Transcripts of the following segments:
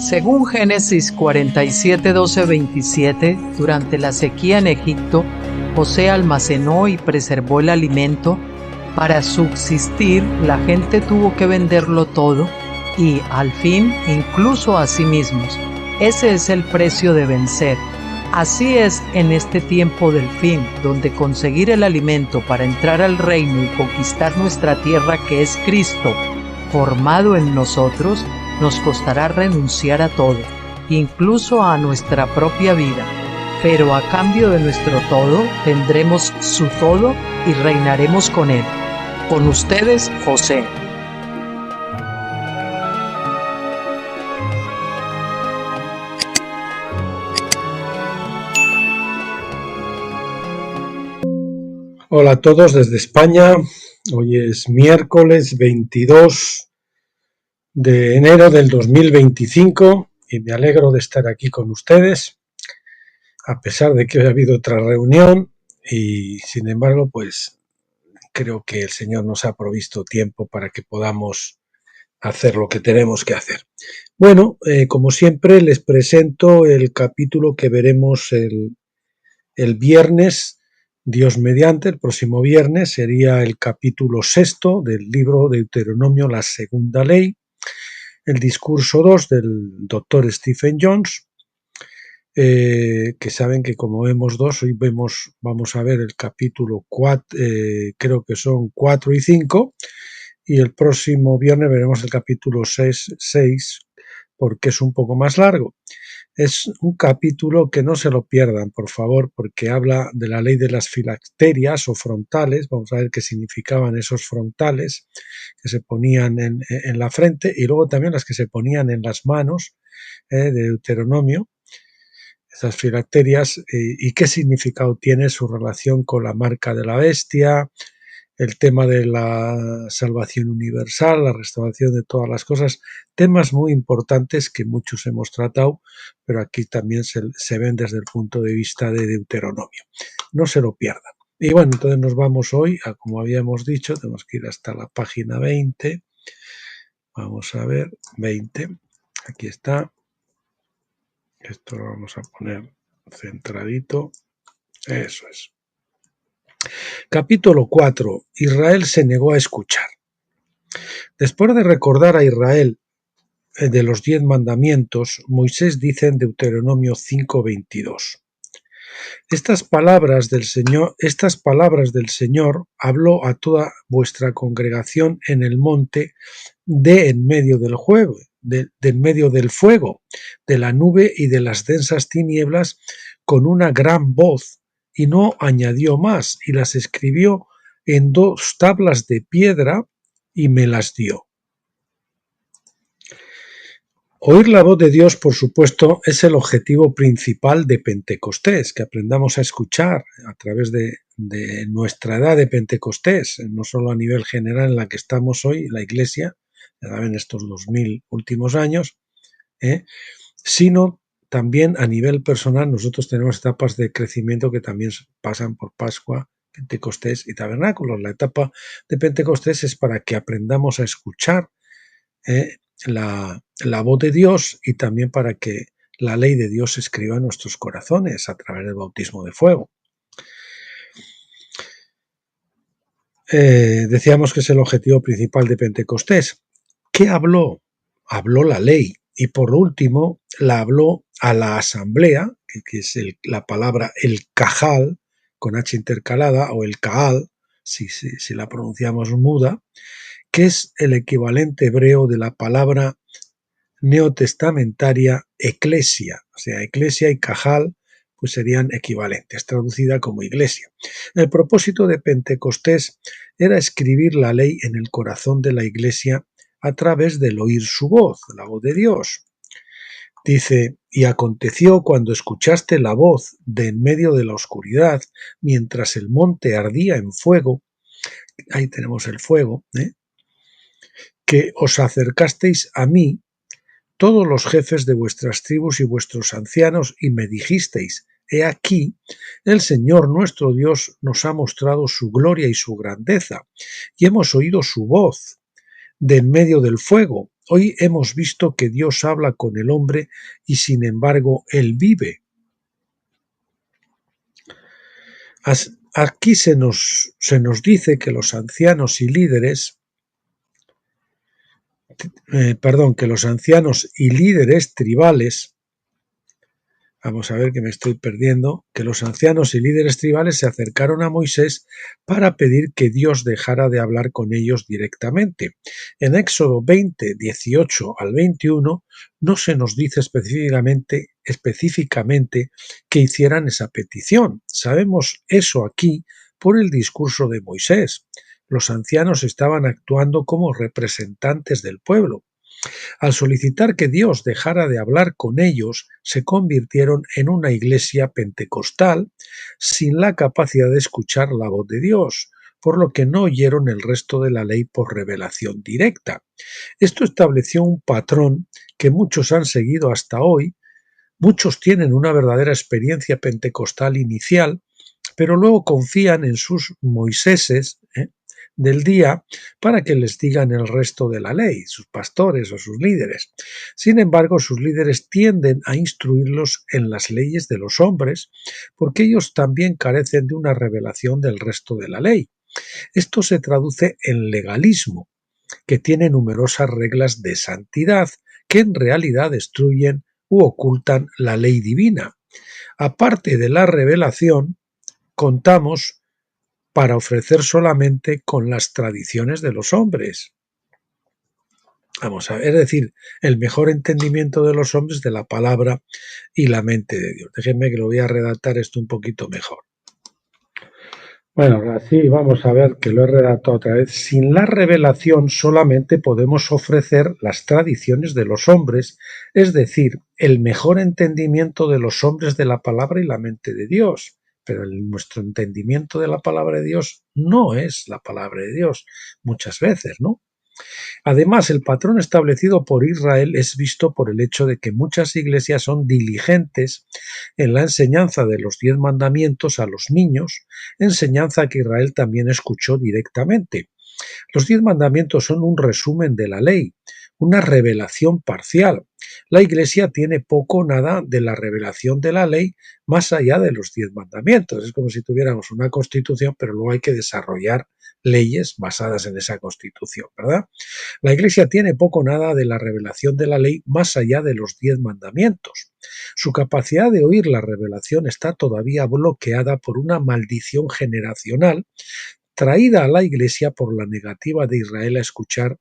Según Génesis 47, 12, 27, durante la sequía en Egipto, José almacenó y preservó el alimento. Para subsistir, la gente tuvo que venderlo todo y, al fin, incluso a sí mismos. Ese es el precio de vencer. Así es en este tiempo del fin, donde conseguir el alimento para entrar al reino y conquistar nuestra tierra, que es Cristo, formado en nosotros, nos costará renunciar a todo, incluso a nuestra propia vida. Pero a cambio de nuestro todo, tendremos su todo y reinaremos con él. Con ustedes, José. Hola a todos desde España. Hoy es miércoles 22 de enero del 2025 y me alegro de estar aquí con ustedes, a pesar de que hoy ha habido otra reunión y sin embargo, pues creo que el Señor nos ha provisto tiempo para que podamos hacer lo que tenemos que hacer. Bueno, como siempre les presento el capítulo que veremos el viernes. Dios mediante, el próximo viernes sería el capítulo 6 del libro de Deuteronomio, la segunda ley, el discurso 2 del doctor Stephen Jones, que saben que como vemos dos, hoy vamos a ver el capítulo 4, creo que son 4 y 5, y el próximo viernes veremos el capítulo 6, porque es un poco más largo. Es un capítulo que no se lo pierdan, por favor, porque habla de la ley de las filacterias o frontales. Vamos a ver qué significaban esos frontales que se ponían en la frente y luego también las que se ponían en las manos de Deuteronomio, esas filacterias, y qué significado tiene su relación con la marca de la bestia, el tema de la salvación universal, la restauración de todas las cosas, temas muy importantes que muchos hemos tratado, pero aquí también se ven desde el punto de vista de Deuteronomio. No se lo pierdan. Y bueno, entonces nos vamos hoy a, como habíamos dicho, tenemos que ir hasta la página 20. Vamos a ver, 20. Aquí está. Esto lo vamos a poner centradito. Eso es. Capítulo 4. Israel se negó a escuchar. Después de recordar a Israel de los 10 mandamientos, Moisés dice en Deuteronomio 5:22: Estas palabras del Señor habló a toda vuestra congregación en el monte de en medio del fuego, de la nube y de las densas tinieblas, con una gran voz, y no añadió más, y las escribió en 2 tablas de piedra y me las dio. Oír la voz de Dios, por supuesto, es el objetivo principal de Pentecostés, que aprendamos a escuchar a través de nuestra edad de Pentecostés, no solo a nivel general en la que estamos hoy, la Iglesia, en estos 2000 últimos años, sino también a nivel personal. Nosotros tenemos etapas de crecimiento que también pasan por Pascua, Pentecostés y Tabernáculos. La etapa de Pentecostés es para que aprendamos a escuchar la voz de Dios y también para que la ley de Dios se escriba en nuestros corazones a través del bautismo de fuego. Decíamos que es el objetivo principal de Pentecostés. ¿Qué habló? Habló la ley y por último la habló a la asamblea, que es la palabra el cajal con H intercalada, o el caal, si la pronunciamos muda, que es el equivalente hebreo de la palabra neotestamentaria eclesia. O sea, eclesia y cajal pues serían equivalentes, traducida como iglesia. El propósito de Pentecostés era escribir la ley en el corazón de la iglesia a través del oír su voz, la voz de Dios. Dice: y aconteció cuando escuchaste la voz de en medio de la oscuridad, mientras el monte ardía en fuego, ahí tenemos el fuego, que os acercasteis a mí, todos los jefes de vuestras tribus y vuestros ancianos, y me dijisteis: he aquí, el Señor nuestro Dios nos ha mostrado su gloria y su grandeza, y hemos oído su voz de en medio del fuego. Hoy hemos visto que Dios habla con el hombre y sin embargo él vive. Aquí se nos dice que los ancianos y líderes tribales, vamos a ver que me estoy perdiendo, que los ancianos y líderes tribales se acercaron a Moisés para pedir que Dios dejara de hablar con ellos directamente. En Éxodo 20, 18 al 21, no se nos dice específicamente que hicieran esa petición. Sabemos eso aquí por el discurso de Moisés. Los ancianos estaban actuando como representantes del pueblo. Al solicitar que Dios dejara de hablar con ellos, se convirtieron en una iglesia pentecostal sin la capacidad de escuchar la voz de Dios, por lo que no oyeron el resto de la ley por revelación directa. Esto estableció un patrón que muchos han seguido hasta hoy. Muchos tienen una verdadera experiencia pentecostal inicial, pero luego confían en sus Moiséses del día para que les digan el resto de la ley, sus pastores o sus líderes. Sin embargo, sus líderes tienden a instruirlos en las leyes de los hombres porque ellos también carecen de una revelación del resto de la ley. Esto se traduce en legalismo, que tiene numerosas reglas de santidad que en realidad destruyen u ocultan la ley divina. Aparte de la revelación, contamos para ofrecer solamente con las tradiciones de los hombres. Vamos a ver, es decir, el mejor entendimiento de los hombres de la palabra y la mente de Dios. Déjenme que lo voy a redactar esto un poquito mejor. Bueno, así vamos a ver que lo he redactado otra vez. Sin la revelación solamente podemos ofrecer las tradiciones de los hombres, es decir, el mejor entendimiento de los hombres de la palabra y la mente de Dios. Pero nuestro entendimiento de la palabra de Dios no es la palabra de Dios, muchas veces, ¿no? Además, el patrón establecido por Israel es visto por el hecho de que muchas iglesias son diligentes en la enseñanza de los 10 mandamientos a los niños, enseñanza que Israel también escuchó directamente. Los 10 mandamientos son un resumen de la ley, una revelación parcial. La Iglesia tiene poco o nada de la revelación de la ley más allá de los 10 mandamientos. Es como si tuviéramos una constitución, pero luego hay que desarrollar leyes basadas en esa constitución, ¿verdad? La Iglesia tiene poco o nada de la revelación de la ley más allá de los 10 mandamientos. Su capacidad de oír la revelación está todavía bloqueada por una maldición generacional traída a la Iglesia por la negativa de Israel a escuchar,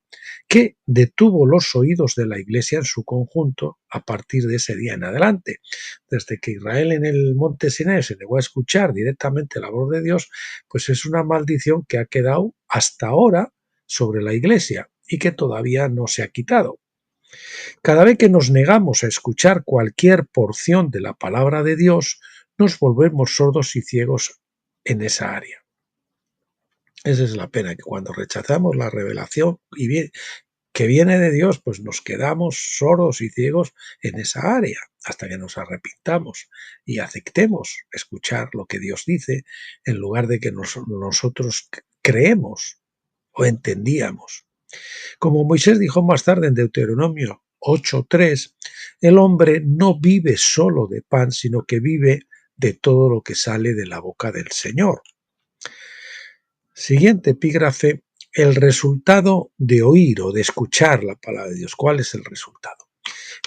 que detuvo los oídos de la Iglesia en su conjunto a partir de ese día en adelante. Desde que Israel en el monte Sinaí se negó a escuchar directamente la voz de Dios, pues es una maldición que ha quedado hasta ahora sobre la Iglesia y que todavía no se ha quitado. Cada vez que nos negamos a escuchar cualquier porción de la palabra de Dios, nos volvemos sordos y ciegos en esa área. Esa es la pena, que cuando rechazamos la revelación que viene de Dios, pues nos quedamos sordos y ciegos en esa área, hasta que nos arrepintamos y aceptemos escuchar lo que Dios dice, en lugar de que nosotros creemos o entendíamos. Como Moisés dijo más tarde en Deuteronomio 8:3, el hombre no vive solo de pan, sino que vive de todo lo que sale de la boca del Señor. Siguiente epígrafe, el resultado de oír o de escuchar la palabra de Dios. ¿Cuál es el resultado?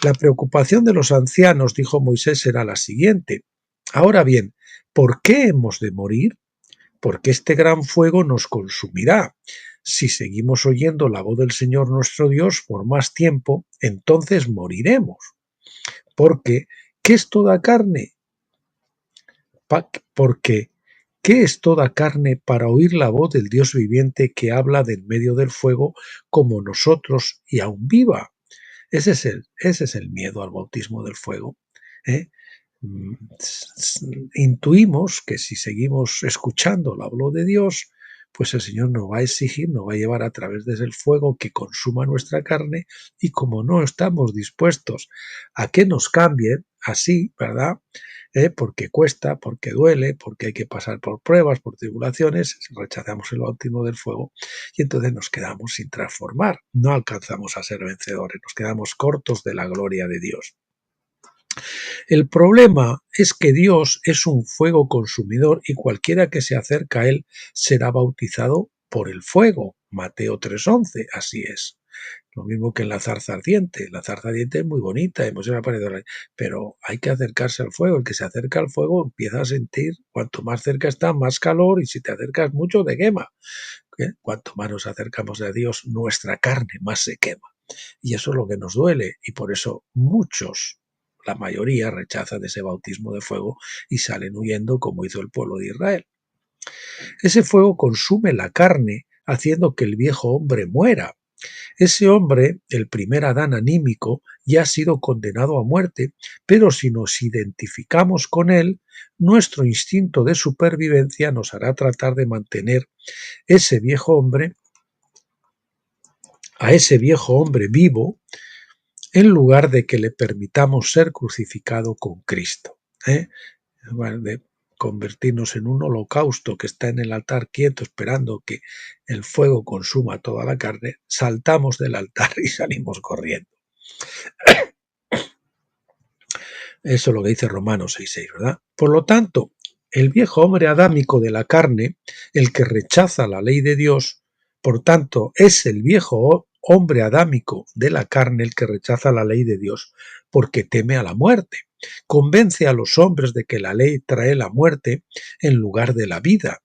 La preocupación de los ancianos, dijo Moisés, era la siguiente. Ahora bien, ¿por qué hemos de morir? Porque este gran fuego nos consumirá. Si seguimos oyendo la voz del Señor nuestro Dios por más tiempo, entonces moriremos. Porque, ¿qué es toda carne? Porque ¿qué es toda carne para oír la voz del Dios viviente que habla del medio del fuego como nosotros y aún viva? Ese es el miedo al bautismo del fuego. Intuimos que si seguimos escuchando la voz de Dios, pues el Señor nos va a exigir, nos va a llevar a través del fuego que consuma nuestra carne, y como no estamos dispuestos a que nos cambien así, ¿verdad? porque cuesta, porque duele, porque hay que pasar por pruebas, por tribulaciones, rechazamos el bautismo del fuego y entonces nos quedamos sin transformar, no alcanzamos a ser vencedores, nos quedamos cortos de la gloria de Dios. El problema es que Dios es un fuego consumidor y cualquiera que se acerca a él será bautizado por el fuego. Mateo 3:11, así es. Lo mismo que en la zarza ardiente. La zarza ardiente es muy bonita, pero hay que acercarse al fuego. El que se acerca al fuego empieza a sentir, cuanto más cerca está, más calor, y si te acercas mucho te quema. Cuanto más nos acercamos a Dios, nuestra carne más se quema. Y eso es lo que nos duele, y por eso muchos, la mayoría, rechazan ese bautismo de fuego y salen huyendo como hizo el pueblo de Israel. Ese fuego consume la carne, haciendo que el viejo hombre muera. Ese hombre, el primer Adán anímico, ya ha sido condenado a muerte, pero si nos identificamos con él, nuestro instinto de supervivencia nos hará tratar de mantener ese viejo hombre, a ese viejo hombre vivo, en lugar de que le permitamos ser crucificado con Cristo. En lugar de convertirnos en un holocausto que está en el altar quieto esperando que el fuego consuma toda la carne, saltamos del altar y salimos corriendo. Eso es lo que dice Romanos 6:6, ¿verdad? Por lo tanto, el viejo hombre adámico de la carne, el que rechaza la ley de Dios, por tanto, es el viejo hombre adámico de la carne el que rechaza la ley de Dios, porque teme a la muerte. Convence a los hombres de que la ley trae la muerte en lugar de la vida.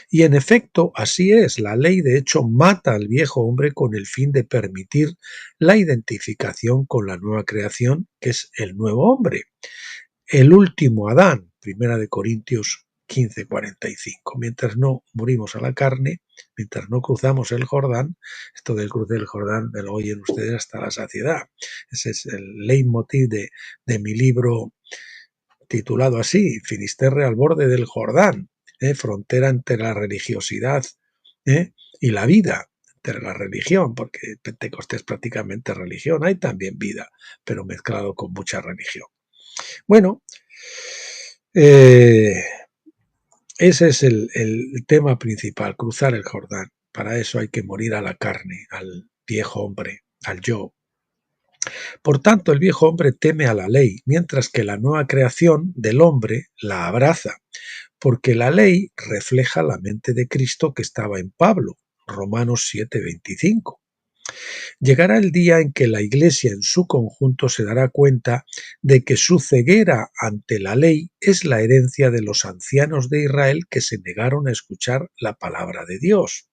Y en efecto, así es, la ley de hecho mata al viejo hombre con el fin de permitir la identificación con la nueva creación, que es el nuevo hombre, el último Adán, 1 Corintios 15:45. Mientras no morimos a la carne, mientras no cruzamos el Jordán, esto del cruce del Jordán me lo oyen ustedes hasta la saciedad. Ese es el leitmotiv de mi libro titulado así, Finisterre al borde del Jordán, frontera entre la religiosidad y la vida, entre la religión, porque Pentecostés es prácticamente religión, hay también vida, pero mezclado con mucha religión. Bueno, ese es el tema principal, cruzar el Jordán. Para eso hay que morir a la carne, al viejo hombre, al yo. Por tanto, el viejo hombre teme a la ley, mientras que la nueva creación del hombre la abraza, porque la ley refleja la mente de Cristo que estaba en Pablo, Romanos 7:25. Llegará el día en que la Iglesia en su conjunto se dará cuenta de que su ceguera ante la ley es la herencia de los ancianos de Israel que se negaron a escuchar la palabra de Dios.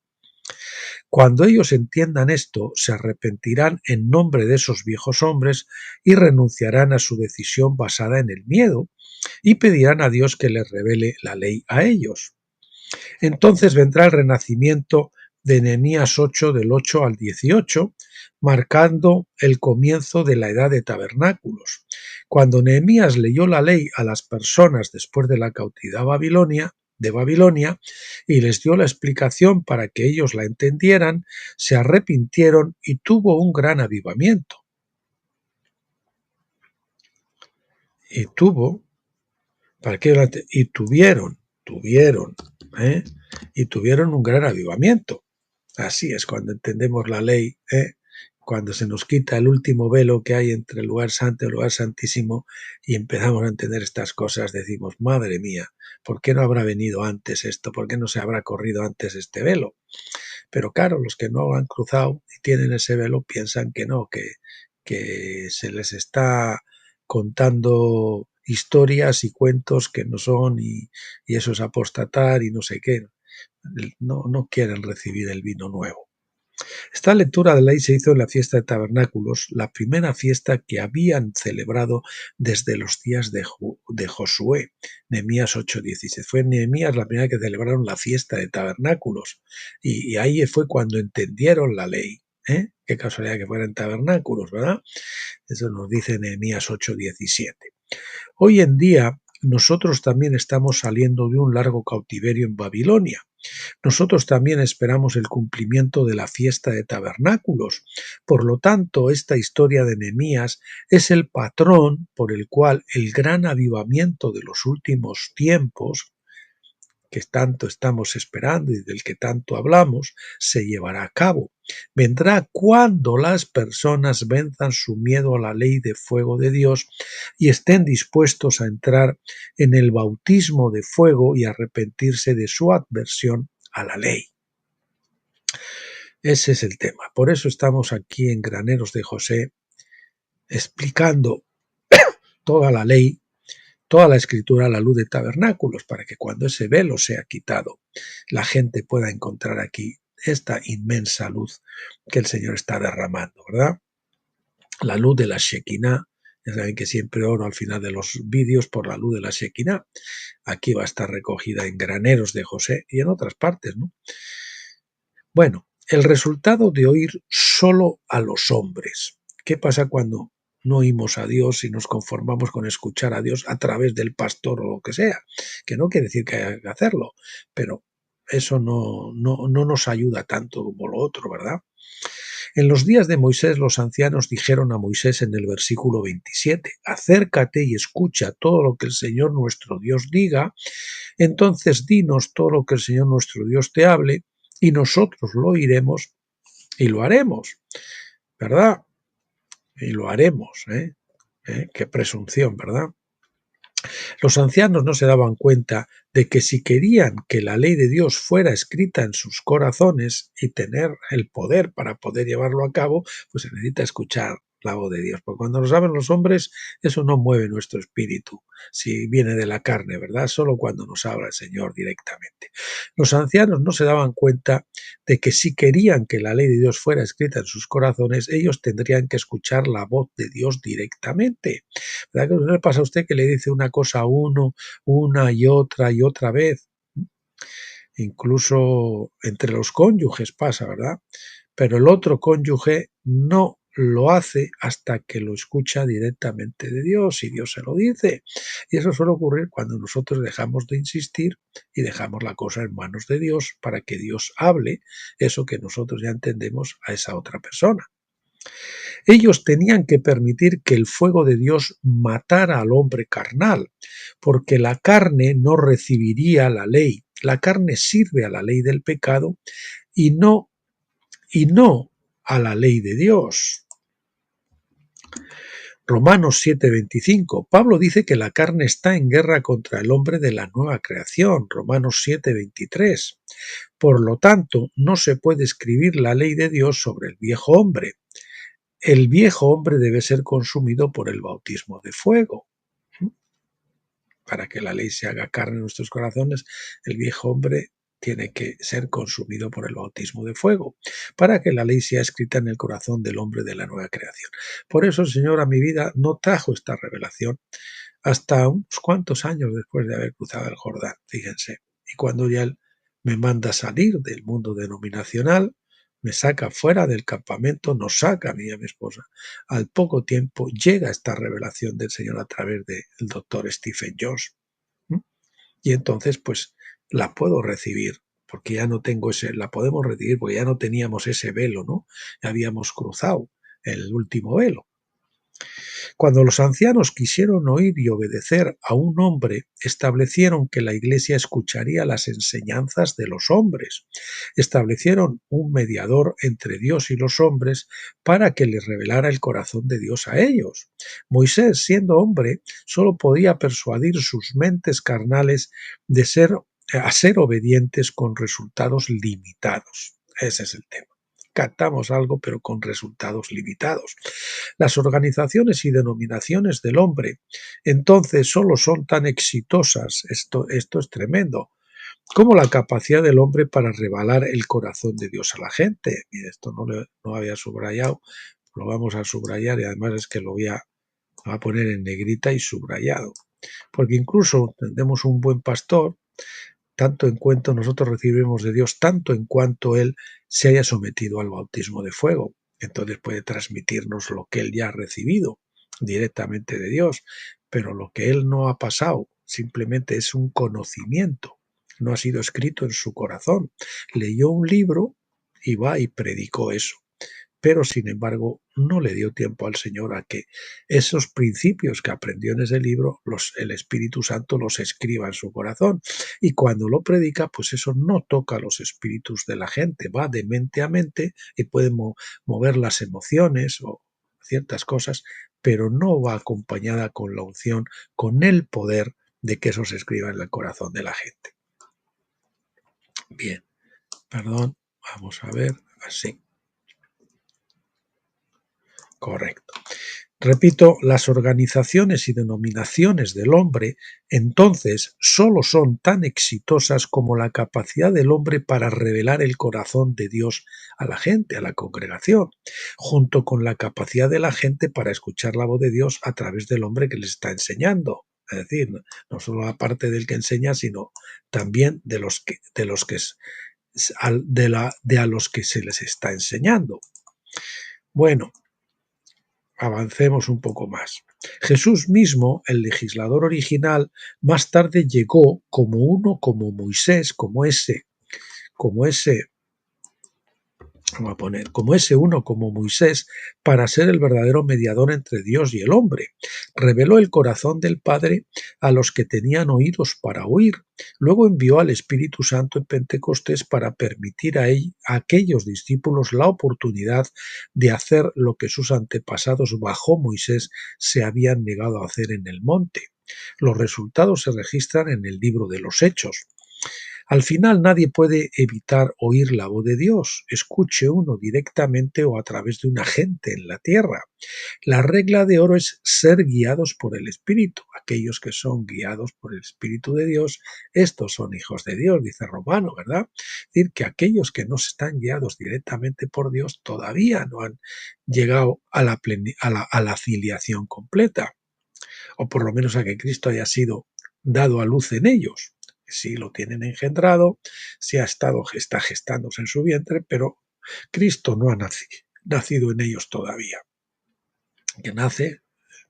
Cuando ellos entiendan esto, se arrepentirán en nombre de esos viejos hombres y renunciarán a su decisión basada en el miedo y pedirán a Dios que les revele la ley a ellos. Entonces vendrá el renacimiento de Nehemías 8 del 8 al 18, marcando el comienzo de la edad de tabernáculos. Cuando Nehemías leyó la ley a las personas después de la cautividad de Babilonia y les dio la explicación para que ellos la entendieran, se arrepintieron y tuvo un gran avivamiento. Y tuvieron un gran avivamiento. Así es, cuando entendemos la ley, cuando se nos quita el último velo que hay entre el lugar santo y el lugar santísimo y empezamos a entender estas cosas, decimos, madre mía, ¿por qué no habrá venido antes esto? ¿Por qué no se habrá corrido antes este velo? Pero claro, los que no lo han cruzado y tienen ese velo piensan que no, que se les está contando historias y cuentos que no son y eso es apostatar y no sé qué. No quieren recibir el vino nuevo. Esta lectura de la ley se hizo en la fiesta de tabernáculos, la primera fiesta que habían celebrado desde los días de Josué, Nehemías 8:16. Fue en Nehemías la primera que celebraron la fiesta de tabernáculos y ahí fue cuando entendieron la ley. Qué casualidad que fueran tabernáculos, ¿verdad? Eso nos dice Nehemías 8:17. Hoy en día nosotros también estamos saliendo de un largo cautiverio en Babilonia. Nosotros también esperamos el cumplimiento de la fiesta de tabernáculos. Por lo tanto, esta historia de Nehemías es el patrón por el cual el gran avivamiento de los últimos tiempos, que tanto estamos esperando y del que tanto hablamos, se llevará a cabo. Vendrá cuando las personas venzan su miedo a la ley de fuego de Dios y estén dispuestos a entrar en el bautismo de fuego y arrepentirse de su adversión a la ley. Ese es el tema. Por eso estamos aquí en Graneros de José explicando toda la ley, toda la escritura a la luz de tabernáculos, para que cuando ese velo sea quitado, la gente pueda encontrar aquí esta inmensa luz que el Señor está derramando, ¿verdad? La luz de la Shekinah. Ya saben que siempre oro al final de los vídeos por la luz de la Shekinah. Aquí va a estar recogida en Graneros de José y en otras partes, ¿no? Bueno, el resultado de oír solo a los hombres. ¿Qué pasa cuando no oímos a Dios y nos conformamos con escuchar a Dios a través del pastor o lo que sea? Que no quiere decir que haya que hacerlo, pero eso no nos ayuda tanto como lo otro, ¿verdad? En los días de Moisés, los ancianos dijeron a Moisés en el versículo 27, acércate y escucha todo lo que el Señor nuestro Dios diga, entonces dinos todo lo que el Señor nuestro Dios te hable, y nosotros lo oiremos y lo haremos, ¿verdad? Y lo haremos, ¿eh? Qué presunción, ¿verdad? Los ancianos no se daban cuenta de que si querían que la ley de Dios fuera escrita en sus corazones y tener el poder para poder llevarlo a cabo, pues se necesita escuchar la voz de Dios, porque cuando lo saben los hombres, eso no mueve nuestro espíritu, si viene de la carne, ¿verdad? Solo cuando nos habla el Señor directamente. Los ancianos no se daban cuenta de que si querían que la ley de Dios fuera escrita en sus corazones, ellos tendrían que escuchar la voz de Dios directamente. ¿Verdad que no le pasa a usted que le dice una cosa a uno una y otra vez? Incluso entre los cónyuges pasa, ¿verdad? Pero el otro cónyuge no lo hace hasta que lo escucha directamente de Dios y Dios se lo dice. Y eso suele ocurrir cuando nosotros dejamos de insistir y dejamos la cosa en manos de Dios para que Dios hable eso que nosotros ya entendemos a esa otra persona. Ellos tenían que permitir que el fuego de Dios matara al hombre carnal, porque la carne no recibiría la ley. La carne sirve a la ley del pecado y no a la ley de Dios. Romanos 7:25. Pablo dice que la carne está en guerra contra el hombre de la nueva creación. Romanos 7:23. Por lo tanto, no se puede escribir la ley de Dios sobre el viejo hombre. El viejo hombre debe ser consumido por el bautismo de fuego. Para que la ley se haga carne en nuestros corazones, el viejo hombre tiene que ser consumido por el bautismo de fuego, para que la ley sea escrita en el corazón del hombre de la nueva creación. Por eso el Señor a mi vida no trajo esta revelación hasta unos cuantos años después de haber cruzado el Jordán, fíjense. Y cuando ya Él me manda salir del mundo denominacional, me saca fuera del campamento, nos saca a mí y a mi esposa. Al poco tiempo llega esta revelación del Señor a través del doctor Stephen Jones. Y entonces, pues, la puedo recibir, porque ya no tengo la podemos recibir porque ya no teníamos ese velo, ¿no? Ya habíamos cruzado el último velo. Cuando los ancianos quisieron oír y obedecer a un hombre, establecieron que la Iglesia escucharía las enseñanzas de los hombres. Establecieron un mediador entre Dios y los hombres para que les revelara el corazón de Dios a ellos. Moisés, siendo hombre, solo podía persuadir sus mentes carnales a ser obedientes con resultados limitados. Ese es el tema. Captamos algo, pero con resultados limitados. Las organizaciones y denominaciones del hombre entonces solo son tan exitosas, esto es tremendo, como la capacidad del hombre para revelar el corazón de Dios a la gente. Mire, esto no había subrayado, lo vamos a subrayar y además es que lo voy a poner en negrita y subrayado. Porque incluso tendremos un buen pastor, tanto en cuanto nosotros recibimos de Dios, tanto en cuanto Él se haya sometido al bautismo de fuego. Entonces puede transmitirnos lo que Él ya ha recibido directamente de Dios, pero lo que Él no ha pasado simplemente es un conocimiento, no ha sido escrito en su corazón. Leyó un libro y va y predicó eso. Pero sin embargo no le dio tiempo al Señor a que esos principios que aprendió en ese libro, el Espíritu Santo los escriba en su corazón. Y cuando lo predica, pues eso no toca los espíritus de la gente, va de mente a mente y puede mover las emociones o ciertas cosas, pero no va acompañada con la unción, con el poder de que eso se escriba en el corazón de la gente. Bien, perdón, vamos a ver, así. Correcto. Repito, las organizaciones y denominaciones del hombre entonces solo son tan exitosas como la capacidad del hombre para revelar el corazón de Dios a la gente, a la congregación, junto con la capacidad de la gente para escuchar la voz de Dios a través del hombre que les está enseñando. Es decir, no solo aparte del que enseña, sino también de a los que se les está enseñando. Bueno, avancemos un poco más. Jesús mismo, el legislador original, más tarde llegó como Moisés, como ese uno como Moisés, para ser el verdadero mediador entre Dios y el hombre. Reveló el corazón del Padre a los que tenían oídos para oír. Luego envió al Espíritu Santo en Pentecostés para permitir a aquellos discípulos la oportunidad de hacer lo que sus antepasados bajo Moisés se habían negado a hacer en el monte. Los resultados se registran en el libro de los Hechos. Al final nadie puede evitar oír la voz de Dios, escuche uno directamente o a través de un agente en la tierra. La regla de oro es ser guiados por el Espíritu. Aquellos que son guiados por el Espíritu de Dios, estos son hijos de Dios, dice Romano, ¿verdad? Es decir, que aquellos que no están guiados directamente por Dios todavía no han llegado a la filiación completa, o por lo menos a que Cristo haya sido dado a luz en ellos. Sí lo tienen engendrado, sí está gestándose en su vientre, pero Cristo no ha nacido en ellos todavía. Que nace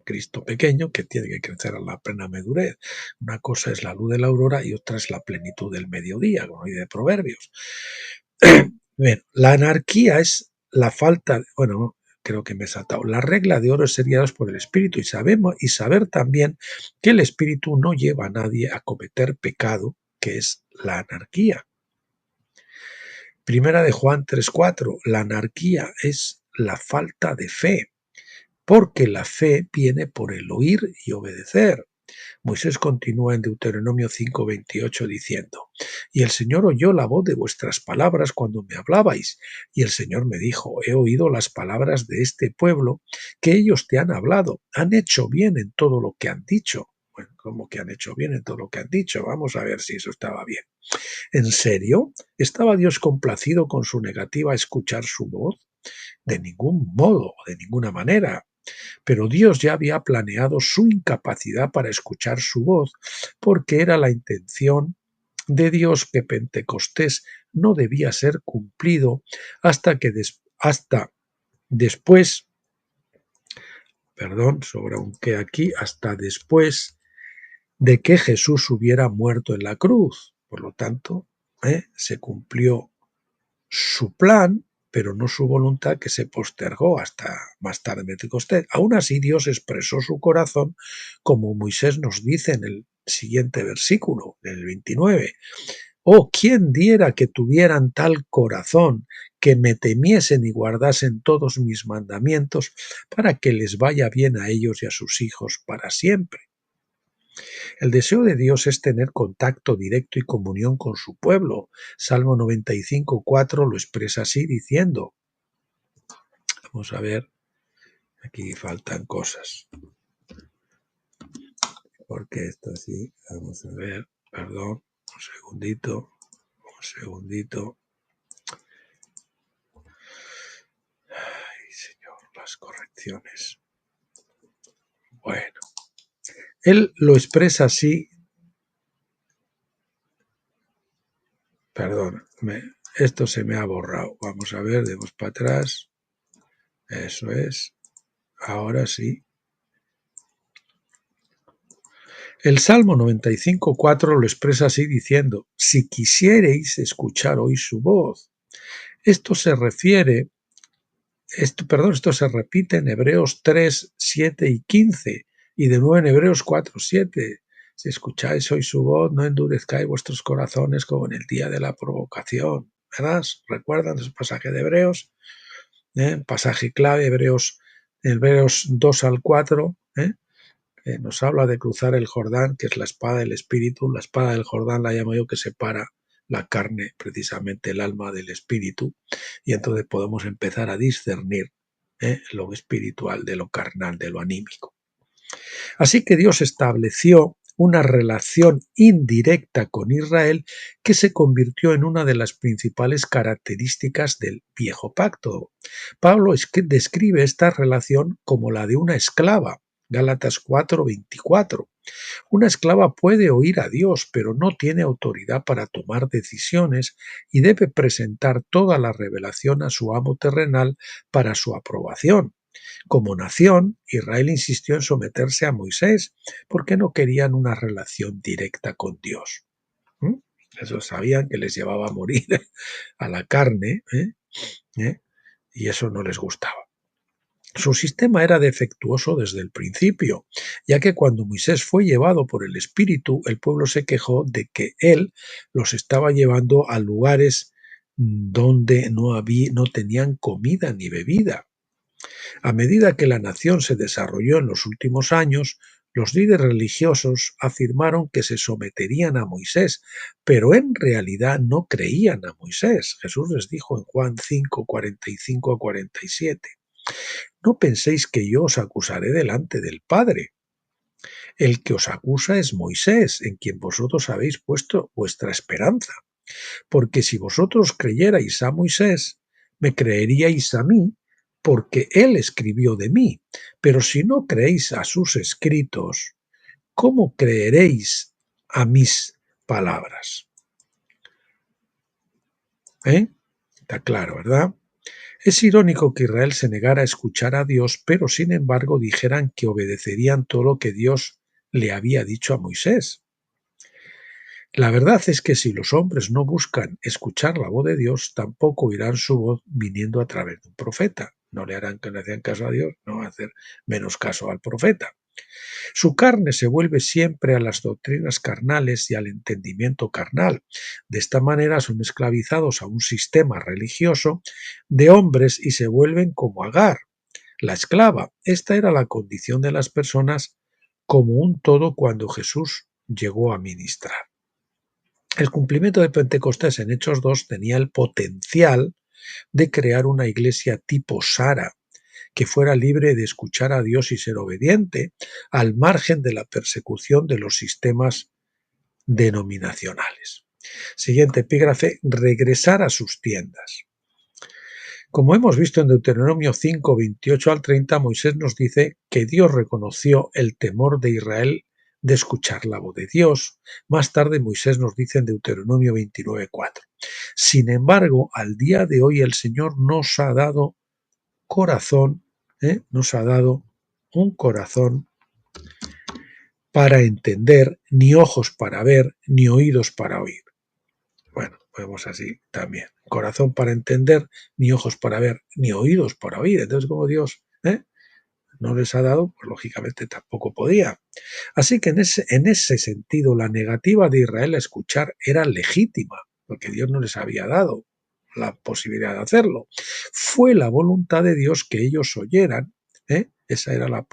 Cristo pequeño, que tiene que crecer a la plena madurez. Una cosa es la luz de la aurora y otra es la plenitud del mediodía, como dice Proverbios. Bien, la anarquía es la falta, creo que me he saltado. La regla de oro es ser guiados por el Espíritu y saber también que el Espíritu no lleva a nadie a cometer pecado, que es la anarquía. Primera de Juan 3:4, la anarquía es la falta de fe, porque la fe viene por el oír y obedecer. Moisés continúa en Deuteronomio 5:28 diciendo: y el Señor oyó la voz de vuestras palabras cuando me hablabais, y el Señor me dijo: he oído las palabras de este pueblo que ellos te han hablado, han hecho bien en todo lo que han dicho. Bueno, ¿cómo que han hecho bien en todo lo que han dicho? Vamos a ver si eso estaba bien. ¿En serio? ¿Estaba Dios complacido con su negativa a escuchar su voz? De ningún modo, de ninguna manera. Pero Dios ya había planeado su incapacidad para escuchar su voz, porque era la intención de Dios que Pentecostés no debía ser cumplido hasta después de que Jesús hubiera muerto en la cruz. Por lo tanto, se cumplió su plan, pero no su voluntad, que se postergó hasta más tarde en Pentecostés. Aún así, Dios expresó su corazón, como Moisés nos dice en el siguiente versículo, en el 29. Oh, ¿quién diera que tuvieran tal corazón, que me temiesen y guardasen todos mis mandamientos, para que les vaya bien a ellos y a sus hijos para siempre? El deseo de Dios es tener contacto directo y comunión con su pueblo. Salmo 95:4 lo expresa así diciendo, vamos a ver, aquí faltan cosas, porque esto sí, vamos a ver, perdón, un segundito. Ay, Señor, las correcciones. Bueno, él lo expresa así, perdón, esto se me ha borrado, vamos a ver, demos para atrás, eso es, ahora sí. El Salmo 95:4 lo expresa así diciendo: si quisiereis escuchar hoy su voz. Esto se repite en Hebreos 3, 7 y 15 y de nuevo en Hebreos 4, 7. Si escucháis hoy su voz, no endurezcáis vuestros corazones como en el día de la provocación. ¿Verdad? ¿Recuerdan ese pasaje de Hebreos? Pasaje clave, Hebreos 2 al 4, nos habla de cruzar el Jordán, que es la espada del Espíritu. La espada del Jordán la llamo yo, que separa la carne, precisamente el alma del espíritu, y entonces podemos empezar a discernir lo espiritual de lo carnal, de lo anímico. Así que Dios estableció una relación indirecta con Israel que se convirtió en una de las principales características del Viejo Pacto. Pablo describe esta relación como la de una esclava, Gálatas 4:24. Una esclava puede oír a Dios, pero no tiene autoridad para tomar decisiones y debe presentar toda la revelación a su amo terrenal para su aprobación. Como nación, Israel insistió en someterse a Moisés porque no querían una relación directa con Dios. Eso sabían que les llevaba a morir a la carne, y eso no les gustaba. Su sistema era defectuoso desde el principio, ya que cuando Moisés fue llevado por el Espíritu, el pueblo se quejó de que él los estaba llevando a lugares donde no tenían comida ni bebida. A medida que la nación se desarrolló en los últimos años, los líderes religiosos afirmaron que se someterían a Moisés, pero en realidad no creían a Moisés. Jesús les dijo en Juan 5, 45 a 47. No penséis que yo os acusaré delante del Padre. El que os acusa es Moisés, en quien vosotros habéis puesto vuestra esperanza. Porque si vosotros creyerais a Moisés, me creeríais a mí, porque él escribió de mí. Pero si no creéis a sus escritos, ¿cómo creeréis a mis palabras? Está claro, ¿verdad? Es irónico que Israel se negara a escuchar a Dios, pero sin embargo dijeran que obedecerían todo lo que Dios le había dicho a Moisés. La verdad es que si los hombres no buscan escuchar la voz de Dios, tampoco oirán su voz viniendo a través de un profeta. No le harán que no hagan caso a Dios, no van a hacer menos caso al profeta. Su carne se vuelve siempre a las doctrinas carnales y al entendimiento carnal. De esta manera son esclavizados a un sistema religioso de hombres y se vuelven como Agar, la esclava. Esta era la condición de las personas como un todo cuando Jesús llegó a ministrar. El cumplimiento de Pentecostés en Hechos 2 tenía el potencial de crear una iglesia tipo Sara, que fuera libre de escuchar a Dios y ser obediente, al margen de la persecución de los sistemas denominacionales. Siguiente epígrafe: regresar a sus tiendas. Como hemos visto en Deuteronomio 5, 28 al 30, Moisés nos dice que Dios reconoció el temor de Israel de escuchar la voz de Dios. Más tarde Moisés nos dice en Deuteronomio 29, 4. Sin embargo, al día de hoy el Señor nos ha dado corazón, nos ha dado un corazón para entender, ni ojos para ver, ni oídos para oír. Bueno, vemos así también. Corazón para entender, ni ojos para ver, ni oídos para oír. Entonces, como Dios no les ha dado, pues lógicamente tampoco podía. Así que en ese sentido, la negativa de Israel a escuchar era legítima, porque Dios no les había dado la posibilidad de hacerlo. Fue la voluntad de Dios que ellos oyeran. Esa era la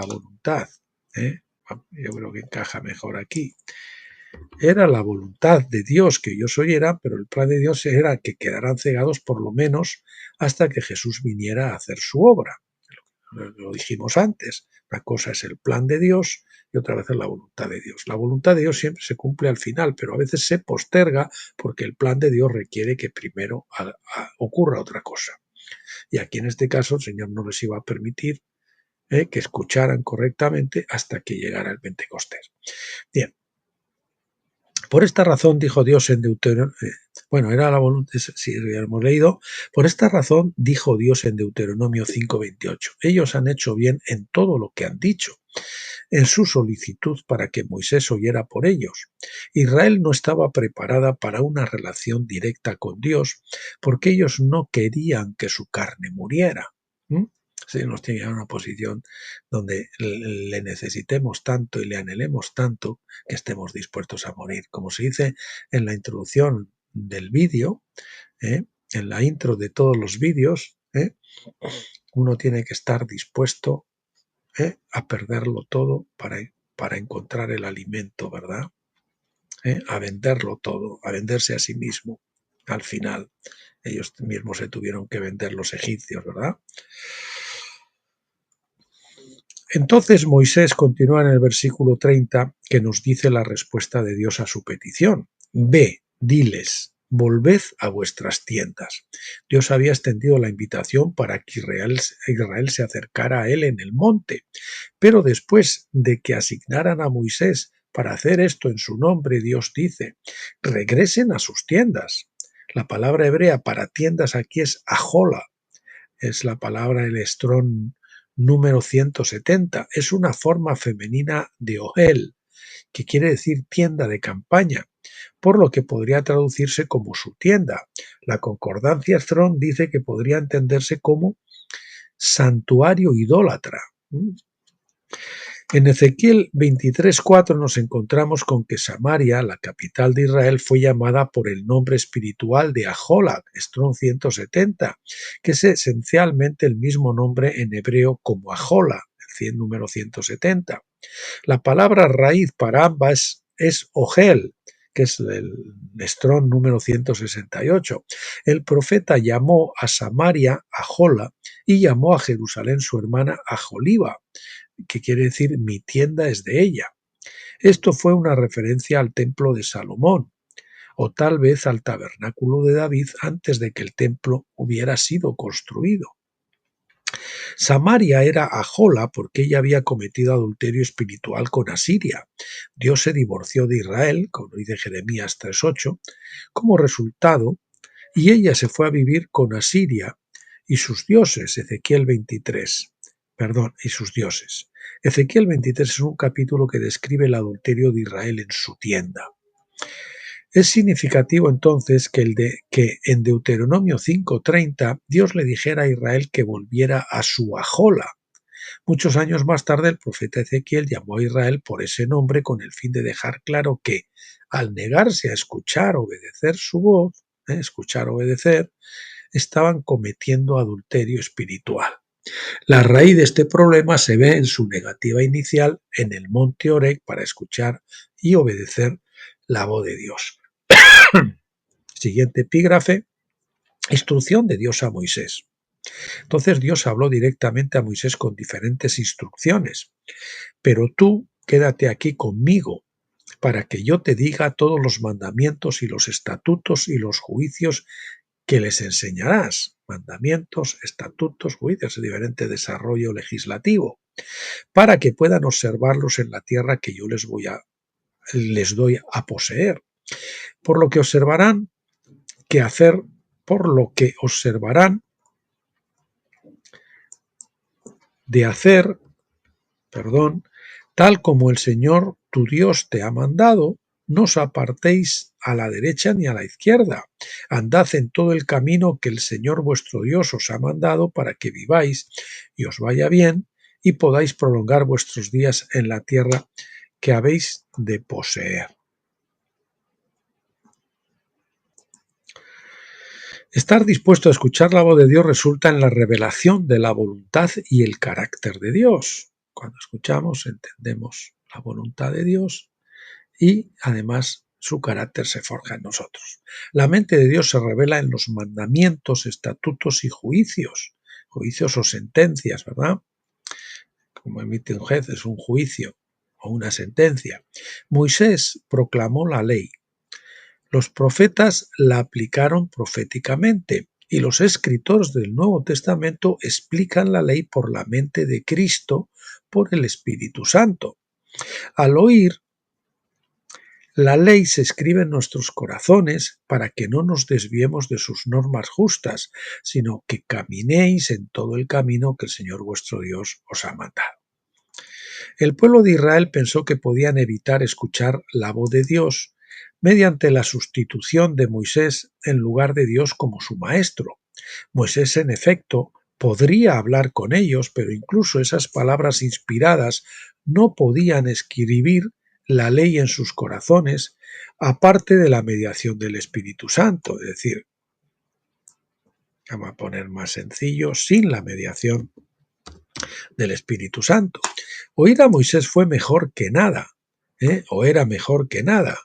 voluntad. Yo creo que encaja mejor aquí. Era la voluntad de Dios que ellos oyeran, pero el plan de Dios era que quedaran cegados por lo menos hasta que Jesús viniera a hacer su obra. Lo dijimos antes, una cosa es el plan de Dios y otra vez es la voluntad de Dios. La voluntad de Dios siempre se cumple al final, pero a veces se posterga porque el plan de Dios requiere que primero ocurra otra cosa. Y aquí en este caso el Señor no les iba a permitir que escucharan correctamente hasta que llegara el Pentecostés. Bien. Por esta razón dijo Dios en Deuteronomio, bueno, era la voluntad, si hemos leído, por esta razón dijo Dios en Deuteronomio 5:28, ellos han hecho bien en todo lo que han dicho, en su solicitud para que Moisés oyera por ellos. Israel no estaba preparada para una relación directa con Dios porque ellos no querían que su carne muriera. Si nos tiene en una posición donde le necesitemos tanto y le anhelemos tanto que estemos dispuestos a morir. Como se dice en la introducción del vídeo, en la intro de todos los vídeos, uno tiene que estar dispuesto a perderlo todo para encontrar el alimento, ¿verdad? A venderlo todo, a venderse a sí mismo. Al final, ellos mismos se tuvieron que vender los egipcios, ¿verdad? Entonces Moisés continúa en el versículo 30 que nos dice la respuesta de Dios a su petición. Ve, diles, volved a vuestras tiendas. Dios había extendido la invitación para que Israel se acercara a él en el monte, pero después de que asignaran a Moisés para hacer esto en su nombre, Dios dice, regresen a sus tiendas. La palabra hebrea para tiendas aquí es ajola, es la palabra el Strong número 170, es una forma femenina de ohel, que quiere decir tienda de campaña, por lo que podría traducirse como su tienda. La concordancia Strong dice que podría entenderse como santuario idólatra. En Ezequiel 23:4 nos encontramos con que Samaria, la capital de Israel, fue llamada por el nombre espiritual de Ajolat, Strong 170, que es esencialmente el mismo nombre en hebreo como Ajola, el número 170. La palabra raíz para ambas es Ogel, que es el Strong número 168. El profeta llamó a Samaria Ajola y llamó a Jerusalén su hermana Ajoliba, que quiere decir mi tienda es de ella. Esto fue una referencia al templo de Salomón, o tal vez al tabernáculo de David antes de que el templo hubiera sido construido. Samaria era Ajola porque ella había cometido adulterio espiritual con Asiria. Dios se divorció de Israel, como dice Jeremías 3:8, como resultado, y ella se fue a vivir con Asiria y sus dioses, Ezequiel 23. Y sus dioses. Ezequiel 23 es un capítulo que describe el adulterio de Israel en su tienda. Es significativo entonces que en Deuteronomio 5:30 Dios le dijera a Israel que volviera a su Ajola. Muchos años más tarde el profeta Ezequiel llamó a Israel por ese nombre con el fin de dejar claro que, al negarse a escuchar, obedecer su voz, obedecer, estaban cometiendo adulterio espiritual. La raíz de este problema se ve en su negativa inicial en el monte Horeb para escuchar y obedecer la voz de Dios. Siguiente epígrafe, instrucción de Dios a Moisés. Entonces Dios habló directamente a Moisés con diferentes instrucciones. Pero tú quédate aquí conmigo para que yo te diga todos los mandamientos y los estatutos y los juicios que les enseñarás. Mandamientos, estatutos, juicios, diferente desarrollo legislativo, para que puedan observarlos en la tierra que yo les doy a poseer. Por lo que observarán tal como el Señor tu Dios te ha mandado, no os apartéis a la derecha ni a la izquierda. Andad en todo el camino que el Señor vuestro Dios os ha mandado para que viváis y os vaya bien y podáis prolongar vuestros días en la tierra que habéis de poseer. Estar dispuesto a escuchar la voz de Dios resulta en la revelación de la voluntad y el carácter de Dios. Cuando escuchamos, entendemos la voluntad de Dios y además su carácter se forja en nosotros. La mente de Dios se revela en los mandamientos, estatutos y juicios o sentencias, ¿verdad? Como emite un juez, es un juicio o una sentencia. Moisés proclamó la ley. Los profetas la aplicaron proféticamente y los escritores del Nuevo Testamento explican la ley por la mente de Cristo, por el Espíritu Santo. Al oír La ley se escribe en nuestros corazones para que no nos desviemos de sus normas justas, sino que caminéis en todo el camino que el Señor vuestro Dios os ha mandado. El pueblo de Israel pensó que podían evitar escuchar la voz de Dios mediante la sustitución de Moisés en lugar de Dios como su maestro. Moisés, en efecto, podría hablar con ellos, pero incluso esas palabras inspiradas no podían escribir la ley en sus corazones, aparte de la mediación del Espíritu Santo, es decir, vamos a poner más sencillo, sin la mediación del Espíritu Santo. Oír a Moisés fue mejor que nada, o era mejor que nada.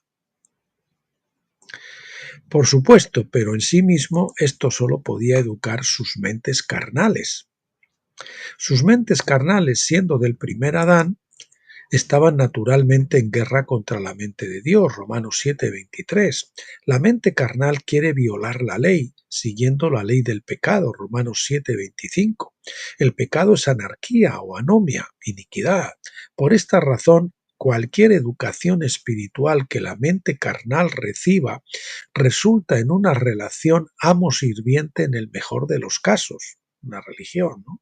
Por supuesto, pero en sí mismo esto solo podía educar sus mentes carnales. Sus mentes carnales, siendo del primer Adán, estaban naturalmente en guerra contra la mente de Dios, Romanos 7:23. La mente carnal quiere violar la ley, siguiendo la ley del pecado, Romanos 7:25. El pecado es anarquía o anomia, iniquidad. Por esta razón, cualquier educación espiritual que la mente carnal reciba resulta en una relación amo-sirviente en el mejor de los casos, una religión, ¿no?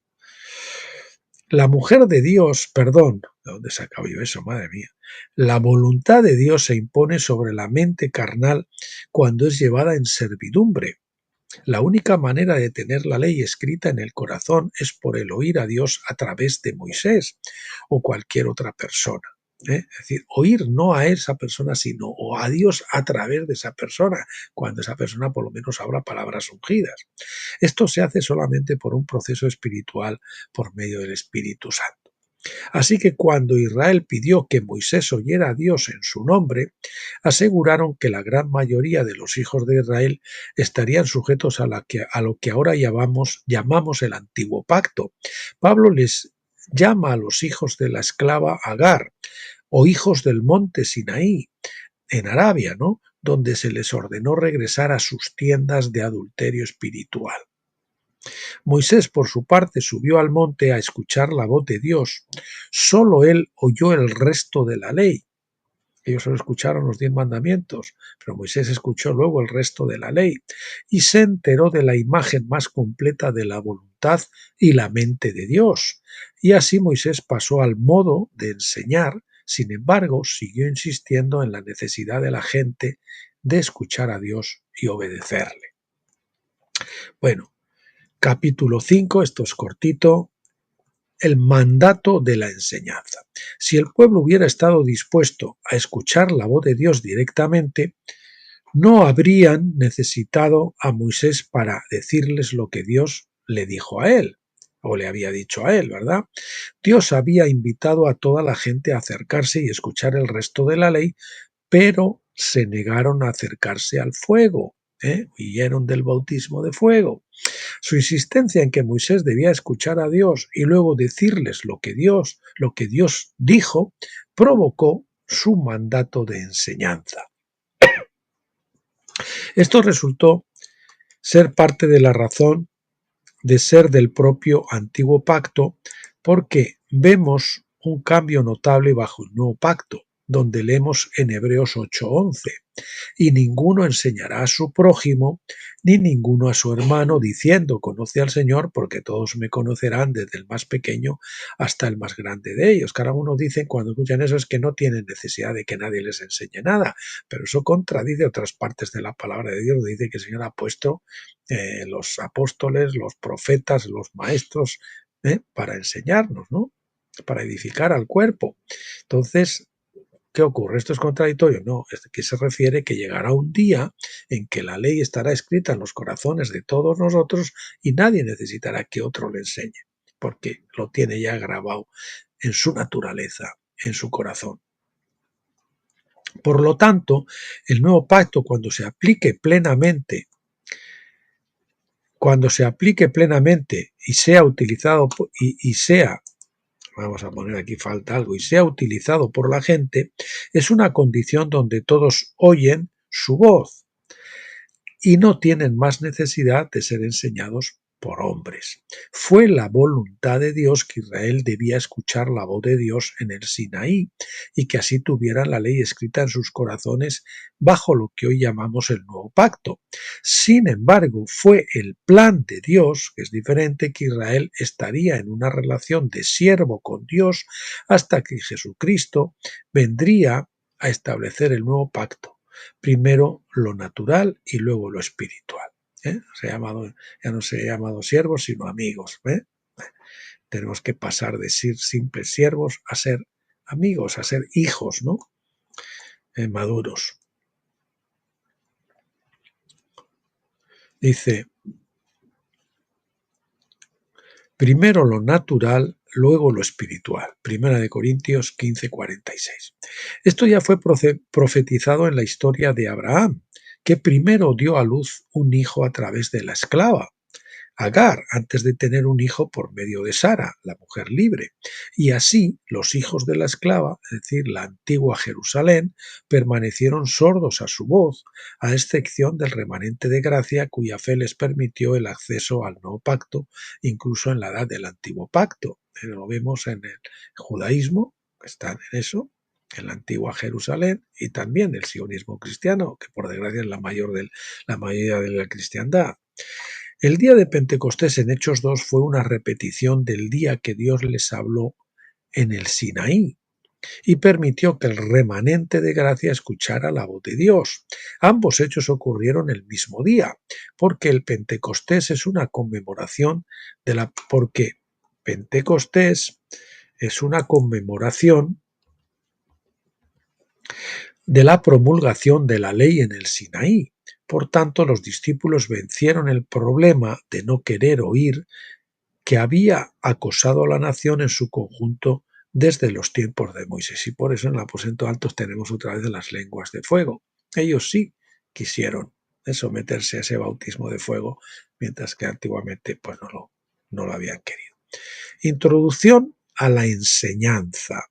La mujer de Dios, perdón, ¿de dónde sacaba yo eso? Madre mía. La voluntad de Dios se impone sobre la mente carnal cuando es llevada en servidumbre. La única manera de tener la ley escrita en el corazón es por el oír a Dios a través de Moisés o cualquier otra persona. Es decir, oír no a esa persona, sino a Dios a través de esa persona, cuando esa persona por lo menos habla palabras ungidas. Esto se hace solamente por un proceso espiritual por medio del Espíritu Santo. Así que cuando Israel pidió que Moisés oyera a Dios en su nombre, aseguraron que la gran mayoría de los hijos de Israel estarían sujetos a lo que ahora llamamos el antiguo pacto. Pablo les llama a los hijos de la esclava Agar o hijos del monte Sinaí en Arabia, ¿no?, donde se les ordenó regresar a sus tiendas de adulterio espiritual. Moisés, por su parte, subió al monte a escuchar la voz de Dios. Solo él oyó el resto de la ley. Ellos solo escucharon los 10 mandamientos, pero Moisés escuchó luego el resto de la ley y se enteró de la imagen más completa de la voluntad y la mente de Dios. Y así Moisés pasó al modo de enseñar. Sin embargo, siguió insistiendo en la necesidad de la gente de escuchar a Dios y obedecerle. Bueno, capítulo 5, esto es cortito. El mandato de la enseñanza. Si el pueblo hubiera estado dispuesto a escuchar la voz de Dios directamente, no habrían necesitado a Moisés para decirles lo que Dios le dijo a él, o le había dicho a él, ¿verdad? Dios había invitado a toda la gente a acercarse y escuchar el resto de la ley, pero se negaron a acercarse al fuego, huyeron del bautismo de fuego. Su insistencia en que Moisés debía escuchar a Dios y luego decirles lo que Dios dijo, provocó su mandato de enseñanza. Esto resultó ser parte de la razón de ser del propio antiguo pacto, porque vemos un cambio notable bajo el nuevo pacto, donde leemos en Hebreos 8:11, y ninguno enseñará a su prójimo, ni ninguno a su hermano, diciendo, conoce al Señor, porque todos me conocerán, desde el más pequeño hasta el más grande de ellos. Cada uno dice, cuando escuchan eso, es que no tienen necesidad de que nadie les enseñe nada, pero eso contradice otras partes de la palabra de Dios, dice que el Señor ha puesto los apóstoles, los profetas, los maestros, para enseñarnos, ¿no?, para edificar al cuerpo. Entonces, ¿qué ocurre? ¿Esto es contradictorio? No, es que se refiere que llegará un día en que la ley estará escrita en los corazones de todos nosotros y nadie necesitará que otro le enseñe, porque lo tiene ya grabado en su naturaleza, en su corazón. Por lo tanto, el nuevo pacto, cuando se aplique plenamente y sea utilizado vamos a poner aquí falta algo, y sea utilizado por la gente, es una condición donde todos oyen su voz y no tienen más necesidad de ser enseñados por hombres. Fue la voluntad de Dios que Israel debía escuchar la voz de Dios en el Sinaí y que así tuvieran la ley escrita en sus corazones bajo lo que hoy llamamos el nuevo pacto. Sin embargo, fue el plan de Dios, que es diferente, que Israel estaría en una relación de siervo con Dios hasta que Jesucristo vendría a establecer el nuevo pacto. Primero lo natural y luego lo espiritual. Ya no se ha llamado siervos, sino amigos. Tenemos que pasar de ser simples siervos a ser amigos, a ser hijos, ¿no? Maduros. Dice, primero lo natural, luego lo espiritual. Primera de Corintios 15:46. Esto ya fue profetizado en la historia de Abraham, que primero dio a luz un hijo a través de la esclava, Agar, antes de tener un hijo por medio de Sara, la mujer libre. Y así los hijos de la esclava, es decir, la antigua Jerusalén, permanecieron sordos a su voz, a excepción del remanente de gracia cuya fe les permitió el acceso al nuevo pacto, incluso en la edad del antiguo pacto. Lo vemos en el judaísmo, que están en eso, en la antigua Jerusalén, y también el sionismo cristiano, que por desgracia es la mayoría de la cristiandad. El día de Pentecostés en Hechos 2 fue una repetición del día que Dios les habló en el Sinaí y permitió que el remanente de gracia escuchara la voz de Dios. Ambos hechos ocurrieron el mismo día, porque el Pentecostés es una conmemoración porque Pentecostés es una conmemoración de la promulgación de la ley en el Sinaí. Por tanto, los discípulos vencieron el problema de no querer oír que había acosado a la nación en su conjunto desde los tiempos de Moisés. Y por eso en el aposento alto tenemos otra vez las lenguas de fuego. Ellos sí quisieron someterse a ese bautismo de fuego, mientras que antiguamente pues no lo habían querido. Introducción a la enseñanza.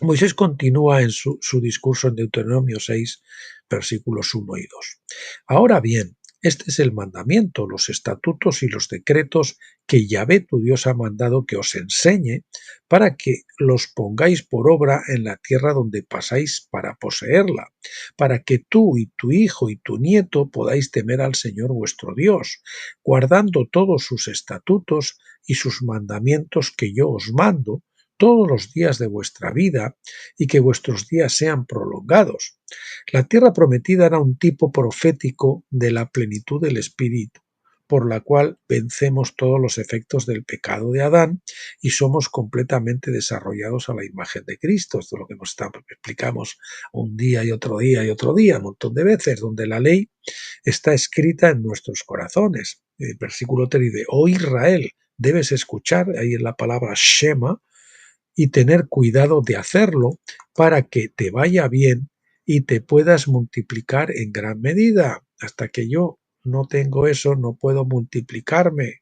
Moisés continúa en su discurso en Deuteronomio 6, versículos 1 y 2. Ahora bien, este es el mandamiento, los estatutos y los decretos que Yahvé tu Dios ha mandado que os enseñe para que los pongáis por obra en la tierra donde pasáis para poseerla, para que tú y tu hijo y tu nieto podáis temer al Señor vuestro Dios, guardando todos sus estatutos y sus mandamientos que yo os mando, todos los días de vuestra vida y que vuestros días sean prolongados. La tierra prometida era un tipo profético de la plenitud del Espíritu, por la cual vencemos todos los efectos del pecado de Adán y somos completamente desarrollados a la imagen de Cristo. Esto es lo que nos explicamos un día y otro día y otro día, un montón de veces, donde la ley está escrita en nuestros corazones. El versículo 3 dice, oh Israel, debes escuchar, ahí en la palabra Shema, y tener cuidado de hacerlo para que te vaya bien y te puedas multiplicar en gran medida. Hasta que yo no tengo eso, no puedo multiplicarme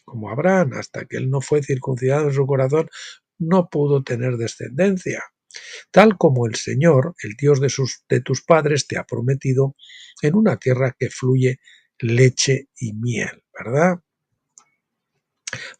como Abraham. Hasta que él no fue circuncidado en su corazón, no pudo tener descendencia. Tal como el Señor, el Dios de tus padres, te ha prometido en una tierra que fluye leche y miel, ¿verdad?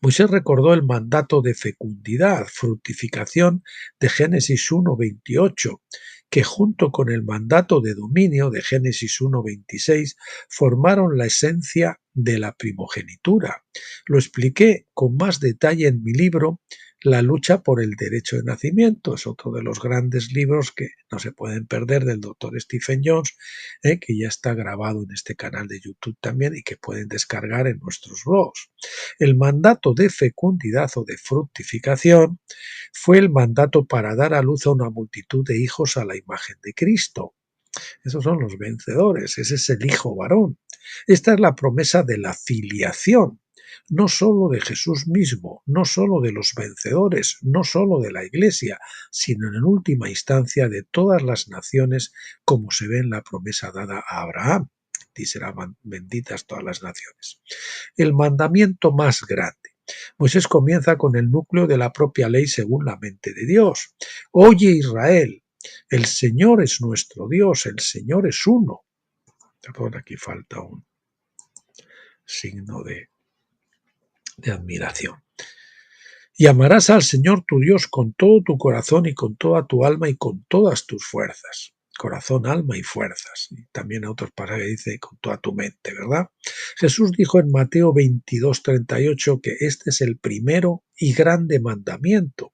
Moisés recordó el mandato de fecundidad, fructificación de Génesis 1:28, que junto con el mandato de dominio de Génesis 1:26 formaron la esencia de la primogenitura. Lo expliqué con más detalle en mi libro La lucha por el derecho de nacimiento. Es otro de los grandes libros que no se pueden perder del doctor Stephen Jones, que ya está grabado en este canal de YouTube también y que pueden descargar en nuestros blogs. El mandato de fecundidad o de fructificación fue el mandato para dar a luz a una multitud de hijos a la imagen de Cristo. Esos son los vencedores, ese es el hijo varón. Esta es la promesa de la filiación, no solo de Jesús mismo, no solo de los vencedores, no solo de la Iglesia, sino en última instancia de todas las naciones, como se ve en la promesa dada a Abraham. Y serán benditas todas las naciones. El mandamiento más grande. Moisés comienza con el núcleo de la propia ley según la mente de Dios. Oye Israel, el Señor es nuestro Dios, el Señor es uno. Perdón, aquí falta un signo de admiración. Y amarás al Señor tu Dios con todo tu corazón y con toda tu alma y con todas tus fuerzas. Corazón, alma y fuerzas. Y también a otros pasajes dice con toda tu mente, ¿verdad? Jesús dijo en Mateo 22:38 que este es el primero y grande mandamiento,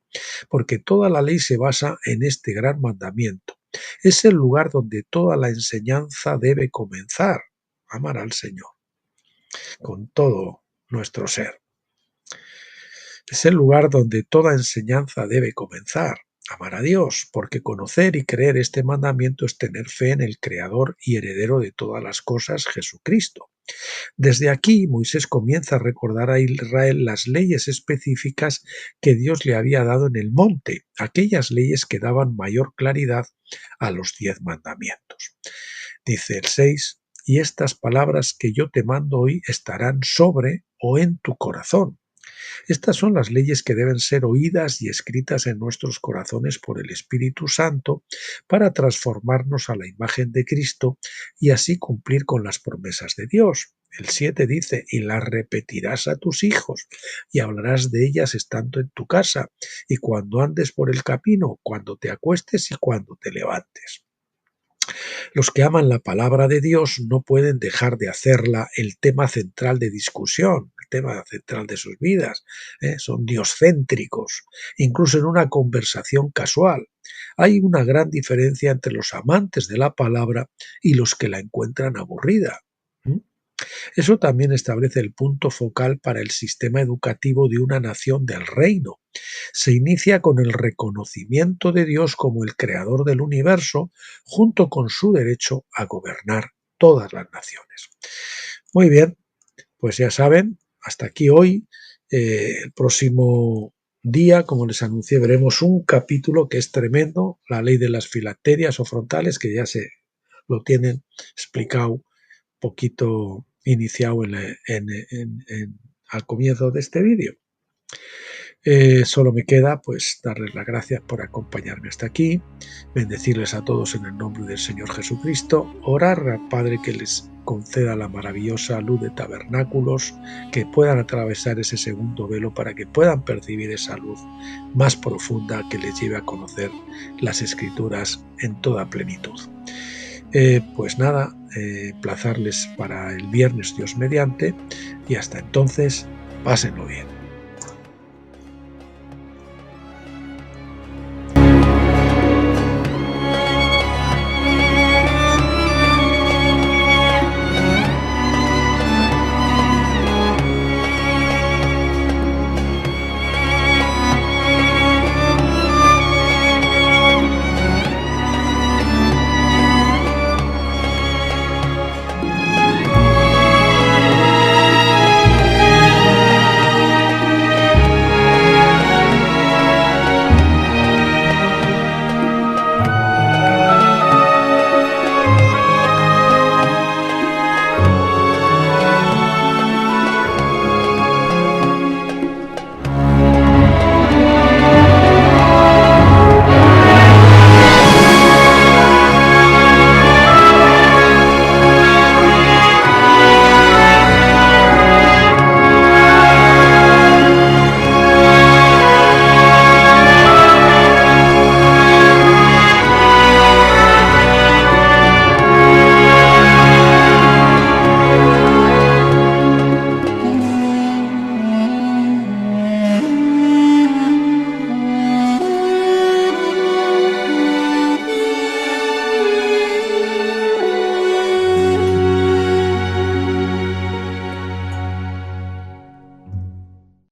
porque toda la ley se basa en este gran mandamiento. Es el lugar donde toda la enseñanza debe comenzar. Amar al Señor con todo nuestro ser. Es el lugar donde toda enseñanza debe comenzar. Amar a Dios, porque conocer y creer este mandamiento es tener fe en el Creador y heredero de todas las cosas, Jesucristo. Desde aquí, Moisés comienza a recordar a Israel las leyes específicas que Dios le había dado en el monte, aquellas leyes que daban mayor claridad a los 10 mandamientos. Dice el 6, y estas palabras que yo te mando hoy estarán sobre o en tu corazón. Estas son las leyes que deben ser oídas y escritas en nuestros corazones por el Espíritu Santo para transformarnos a la imagen de Cristo y así cumplir con las promesas de Dios. El 7 dice, y las repetirás a tus hijos y hablarás de ellas estando en tu casa y cuando andes por el camino, cuando te acuestes y cuando te levantes. Los que aman la palabra de Dios no pueden dejar de hacerla el tema central de discusión, el tema central de sus vidas. Son dioscéntricos, incluso en una conversación casual. Hay una gran diferencia entre los amantes de la palabra y los que la encuentran aburrida. Eso también establece el punto focal para el sistema educativo de una nación del reino. Se inicia con el reconocimiento de Dios como el creador del universo, junto con su derecho a gobernar todas las naciones. Muy bien, pues ya saben, hasta aquí hoy. El próximo día, como les anuncié, veremos un capítulo que es tremendo, la ley de las filacterias o frontales, que ya se lo tienen explicado poquito iniciado al comienzo de este vídeo. Solo me queda pues darles las gracias por acompañarme hasta aquí, bendecirles a todos en el nombre del Señor Jesucristo, orar al Padre que les conceda la maravillosa luz de tabernáculos, que puedan atravesar ese segundo velo para que puedan percibir esa luz más profunda que les lleve a conocer las Escrituras en toda plenitud. Pues nada, emplazarles para el viernes Dios mediante y hasta entonces pásenlo bien.